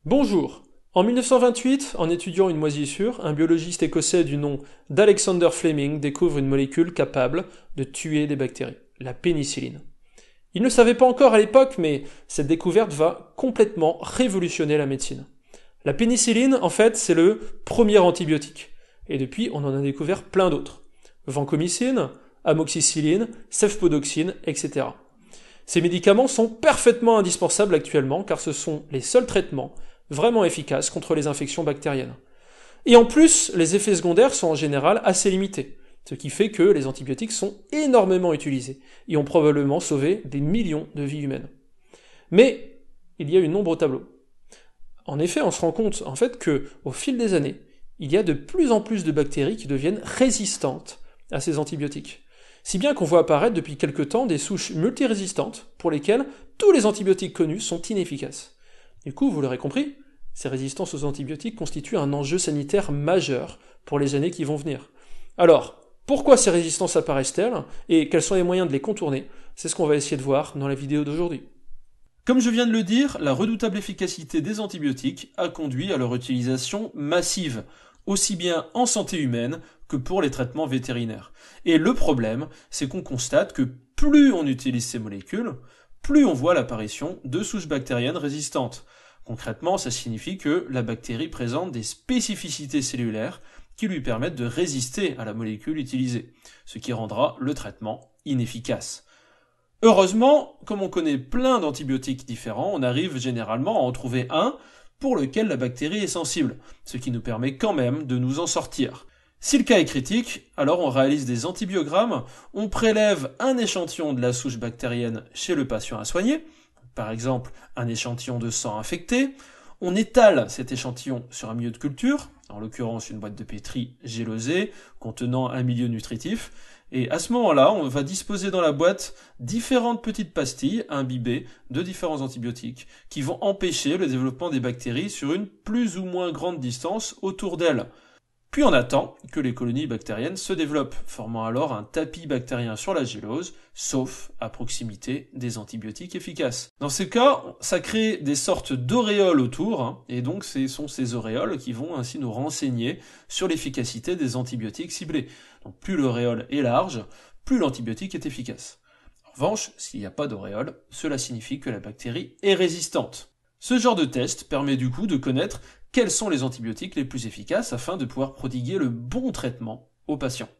Bonjour. En 1928, en étudiant une moisissure, un biologiste écossais du nom d'Alexander Fleming découvre une molécule capable de tuer des bactéries, la pénicilline. Il ne savait pas encore à l'époque, mais cette découverte va complètement révolutionner la médecine. La pénicilline, en fait, c'est le premier antibiotique. Et depuis, on en a découvert plein d'autres. Vancomycine, amoxicilline, cefpodoxine, etc. Ces médicaments sont parfaitement indispensables actuellement car ce sont les seuls traitements vraiment efficaces contre les infections bactériennes. Et en plus, les effets secondaires sont en général assez limités, ce qui fait que les antibiotiques sont énormément utilisés et ont probablement sauvé des millions de vies humaines. Mais il y a une ombre au tableau. En effet, on se rend compte en fait que, au fil des années, il y a de plus en plus de bactéries qui deviennent résistantes à ces antibiotiques. Si bien qu'on voit apparaître depuis quelque temps des souches multirésistantes pour lesquelles tous les antibiotiques connus sont inefficaces. Du coup, vous l'aurez compris, ces résistances aux antibiotiques constituent un enjeu sanitaire majeur pour les années qui vont venir. Alors, pourquoi ces résistances apparaissent-elles et quels sont les moyens de les contourner? C'est ce qu'on va essayer de voir dans la vidéo d'aujourd'hui. Comme je viens de le dire, la redoutable efficacité des antibiotiques a conduit à leur utilisation massive, aussi bien en santé humaine que pour les traitements vétérinaires. Et le problème, c'est qu'on constate que plus on utilise ces molécules, plus on voit l'apparition de souches bactériennes résistantes. Concrètement, ça signifie que la bactérie présente des spécificités cellulaires qui lui permettent de résister à la molécule utilisée, ce qui rendra le traitement inefficace. Heureusement, comme on connaît plein d'antibiotiques différents, on arrive généralement à en trouver un pour lequel la bactérie est sensible, ce qui nous permet quand même de nous en sortir. Si le cas est critique, alors on réalise des antibiogrammes, on prélève un échantillon de la souche bactérienne chez le patient à soigner, par exemple un échantillon de sang infecté, on étale cet échantillon sur un milieu de culture, en l'occurrence une boîte de pétri gélosée contenant un milieu nutritif, et à ce moment-là, on va disposer dans la boîte différentes petites pastilles imbibées de différents antibiotiques qui vont empêcher le développement des bactéries sur une plus ou moins grande distance autour d'elles. Puis on attend que les colonies bactériennes se développent, formant alors un tapis bactérien sur la gélose, sauf à proximité des antibiotiques efficaces. Dans ce cas, ça crée des sortes d'auréoles autour, et donc ce sont ces auréoles qui vont ainsi nous renseigner sur l'efficacité des antibiotiques ciblés. Donc plus l'auréole est large, plus l'antibiotique est efficace. En revanche, s'il n'y a pas d'auréole, cela signifie que la bactérie est résistante. Ce genre de test permet du coup de connaître quels sont les antibiotiques les plus efficaces afin de pouvoir prodiguer le bon traitement aux patients.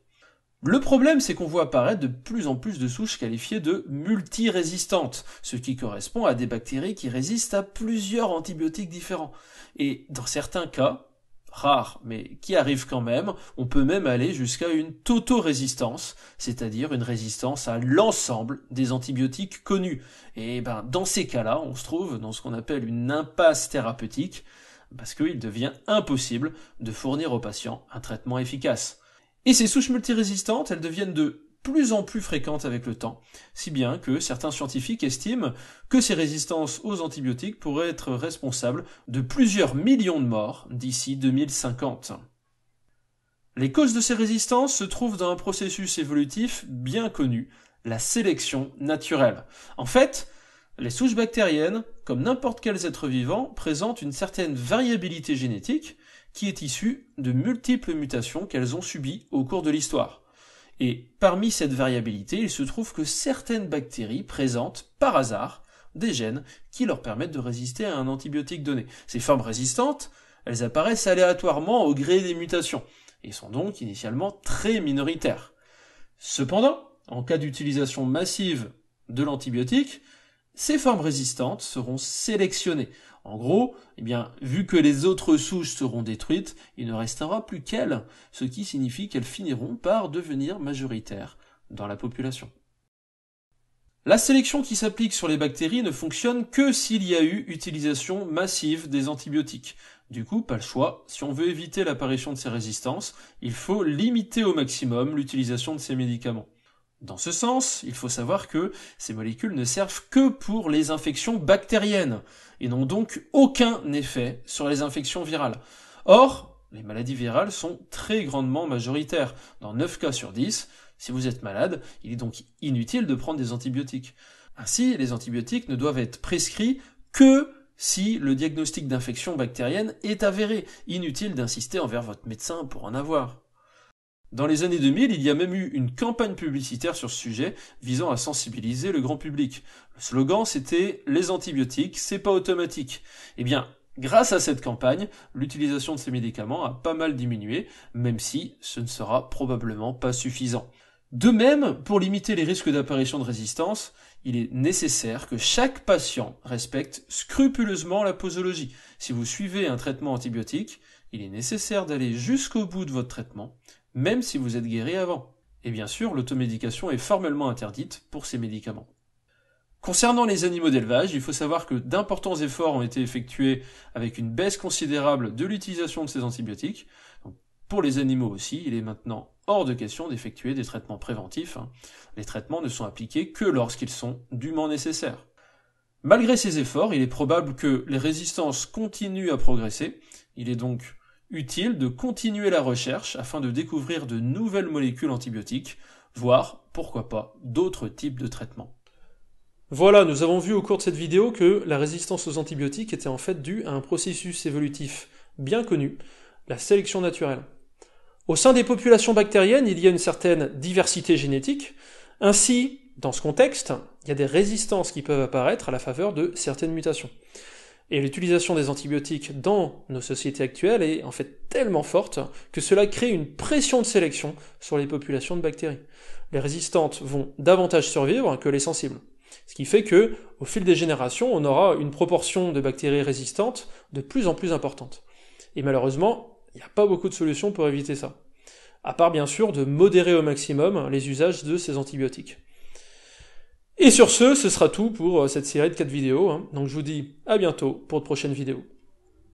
Le problème, c'est qu'on voit apparaître de plus en plus de souches qualifiées de multirésistantes, ce qui correspond à des bactéries qui résistent à plusieurs antibiotiques différents. Et dans certains cas, rares, mais qui arrivent quand même, on peut même aller jusqu'à une tautorésistance, c'est-à-dire une résistance à l'ensemble des antibiotiques connus. Et dans ces cas-là, on se trouve dans ce qu'on appelle une impasse thérapeutique, parce qu'il devient impossible de fournir aux patients un traitement efficace. Et ces souches multirésistantes, elles deviennent de plus en plus fréquentes avec le temps, si bien que certains scientifiques estiment que ces résistances aux antibiotiques pourraient être responsables de plusieurs millions de morts d'ici 2050. Les causes de ces résistances se trouvent dans un processus évolutif bien connu, la sélection naturelle. En fait, les souches bactériennes, comme n'importe quel être vivant, présentent une certaine variabilité génétique qui est issue de multiples mutations qu'elles ont subies au cours de l'histoire. Et parmi cette variabilité, il se trouve que certaines bactéries présentent, par hasard, des gènes qui leur permettent de résister à un antibiotique donné. Ces formes résistantes, elles apparaissent aléatoirement au gré des mutations, et sont donc initialement très minoritaires. Cependant, en cas d'utilisation massive de l'antibiotique, ces formes résistantes seront sélectionnées. En gros, vu que les autres souches seront détruites, il ne restera plus qu'elles, ce qui signifie qu'elles finiront par devenir majoritaires dans la population. La sélection qui s'applique sur les bactéries ne fonctionne que s'il y a eu utilisation massive des antibiotiques. Du coup, pas le choix. Si on veut éviter l'apparition de ces résistances, il faut limiter au maximum l'utilisation de ces médicaments. Dans ce sens, il faut savoir que ces molécules ne servent que pour les infections bactériennes et n'ont donc aucun effet sur les infections virales. Or, les maladies virales sont très grandement majoritaires. Dans 9 cas sur 10, si vous êtes malade, il est donc inutile de prendre des antibiotiques. Ainsi, les antibiotiques ne doivent être prescrits que si le diagnostic d'infection bactérienne est avéré. Inutile d'insister envers votre médecin pour en avoir. Dans les années 2000, il y a même eu une campagne publicitaire sur ce sujet visant à sensibiliser le grand public. Le slogan, c'était « Les antibiotiques, c'est pas automatique ». Eh bien, grâce à cette campagne, l'utilisation de ces médicaments a pas mal diminué, même si ce ne sera probablement pas suffisant. De même, pour limiter les risques d'apparition de résistance, il est nécessaire que chaque patient respecte scrupuleusement la posologie. Si vous suivez un traitement antibiotique, il est nécessaire d'aller jusqu'au bout de votre traitement, même si vous êtes guéri avant. Et bien sûr, l'automédication est formellement interdite pour ces médicaments. Concernant les animaux d'élevage, il faut savoir que d'importants efforts ont été effectués avec une baisse considérable de l'utilisation de ces antibiotiques. Donc, pour les animaux aussi, il est maintenant hors de question d'effectuer des traitements préventifs. Les traitements ne sont appliqués que lorsqu'ils sont dûment nécessaires. Malgré ces efforts, il est probable que les résistances continuent à progresser. Il est donc utile de continuer la recherche afin de découvrir de nouvelles molécules antibiotiques, voire, pourquoi pas, d'autres types de traitements. Voilà, nous avons vu au cours de cette vidéo que la résistance aux antibiotiques était en fait due à un processus évolutif bien connu, la sélection naturelle. Au sein des populations bactériennes, il y a une certaine diversité génétique. Ainsi, dans ce contexte, il y a des résistances qui peuvent apparaître à la faveur de certaines mutations. Et l'utilisation des antibiotiques dans nos sociétés actuelles est en fait tellement forte que cela crée une pression de sélection sur les populations de bactéries. Les résistantes vont davantage survivre que les sensibles. Ce qui fait que, au fil des générations, on aura une proportion de bactéries résistantes de plus en plus importante. Et malheureusement, il n'y a pas beaucoup de solutions pour éviter ça. À part bien sûr de modérer au maximum les usages de ces antibiotiques. Et sur ce sera tout pour cette série de 4 vidéos. Donc je vous dis à bientôt pour de prochaines vidéos.